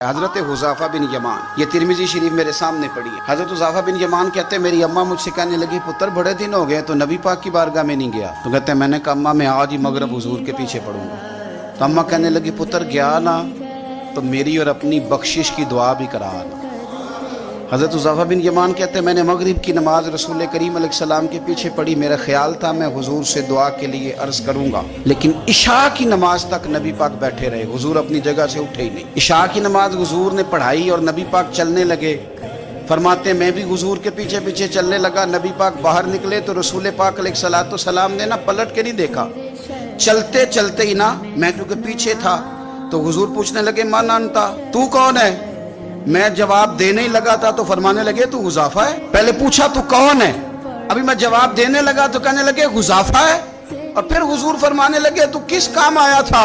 हजरत हुज़ाफ़ा बिन यमान, ये तिरमिज़ी शरीफ मेरे सामने पड़ी है। हजरत हुज़ाफ़ा बिन यमान कहते हैं मेरी अम्मा मुझसे कहने लगी पुत्र बड़े दिन हो गए तो नबी पाक की बारगाह में नहीं गया। तो कहते हैं मैंने कहा अम्मा मैं आज ही मगरब हुजूर के पीछे पढ़ूंगा। तो अम्मा कहने लगी पुत्र गया ना तो मेरी और अपनी बख्शिश की दुआ भी करा ना। हज़रत हुज़ाफ़ा बिन यमान कहते हैं मैंने मगरिब की नमाज रसूल करीम अलैहिस्सलाम के पीछे पढ़ी। मेरा ख्याल था मैं हुजूर से दुआ के लिए अर्ज़ करूंगा, लेकिन इशा की नमाज तक नबी पाक बैठे रहे, हुजूर अपनी जगह से उठे ही नहीं। इशा की नमाज हुजूर ने पढ़ाई और नबी पाक चलने लगे। फरमाते मैं भी हुजूर के पीछे पीछे चलने लगा। नबी पाक बाहर निकले तो रसूल पाक अलैहिस्सलाम ने ना पलट के नहीं देखा, चलते चलते ही ना, मैं क्योंकि पीछे था तो हुजूर पूछने लगे मन अंता, तू कौन है? मैं जवाब देने ही लगा था तो फरमाने लगे तू हुज़ाफ़ा है। पहले पूछा तू कौन है, अभी मैं जवाब देने लगा तो कहने लगे हुज़ाफ़ा है। और फिर हुजूर फरमाने लगे तू किस काम आया था?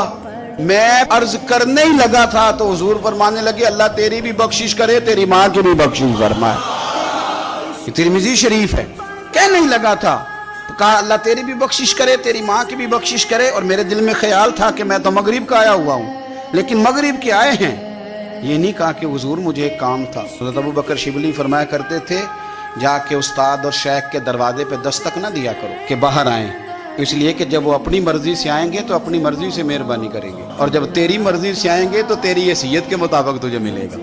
मैं अर्ज करने ही लगा था तो हुजूर फरमाने लगे अल्लाह तेरी भी बख्शिश करे, तेरी माँ की भी बख्शिश फरमाए। ये तिरमिज़ी शरीफ है। कहने ही लगा था तो कहा अल्लाह तेरी भी बख्शिश करे, तेरी माँ की भी बख्शिश करे। और मेरे दिल में ख्याल था कि मैं तो मगरिब का आया हुआ हूँ, लेकिन मगरिब के आए हैं। ये नहीं कहा कि हुजूर मुझे एक काम था। हज़रत अबू बकर शिबली फरमाया करते थे जाके उस्ताद और शेख के दरवाजे पे दस्तक ना दिया करो कि बाहर आएं, इसलिए कि जब वो अपनी मर्जी से आएंगे तो अपनी मर्जी से मेहरबानी करेंगे, और जब तेरी मर्जी से आएंगे तो तेरी हैसियत के मुताबिक तुझे मिलेगा।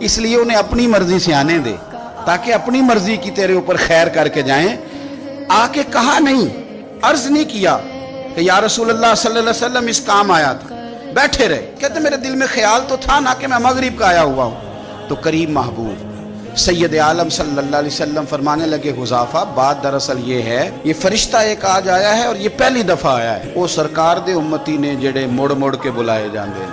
इसलिए उन्हें अपनी मर्जी से आने दे ताकि अपनी मर्जी की तेरे ऊपर खैर करके जाएं। आके कहा नहीं, अर्ज नहीं किया कि या रसूलल्लाह सल्लल्लाहु अलैहि वसल्लम इस काम आया था, बैठे रहे। कहते मेरे दिल में ख्याल तो था ना कि मैं मगरिब का आया हुआ हूँ। तो करीम महबूब सैयद आलम सल्लल्लाहु अलैहि वसल्लम फरमाने लगे हुज़ाफ़ा बात दरअसल ये है, ये फरिश्ता एक आज आया है और ये पहली दफा आया है। वो सरकार दे उम्मती ने जेड़े मुड़ मुड़ के बुलाए जाते,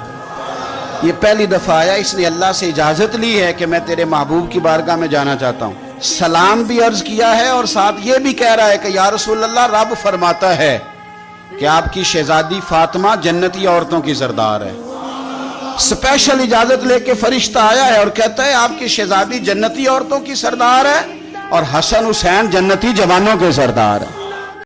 ये पहली दफा आया। इसने अल्लाह से इजाजत ली है कि मैं तेरे महबूब की बारगाह में जाना चाहता हूँ। सलाम भी अर्ज किया है और साथ ये भी कह रहा है कि या रसूल अल्लाह रब फरमाता है कि आपकी शहजादी फातिमा जन्नती औरतों की सरदार है। स्पेशल इजाजत लेके फरिश्ता आया है और कहता है आपकी शहजादी जन्नती औरतों की सरदार है और हसन हुसैन जन्नती जवानों के सरदार है।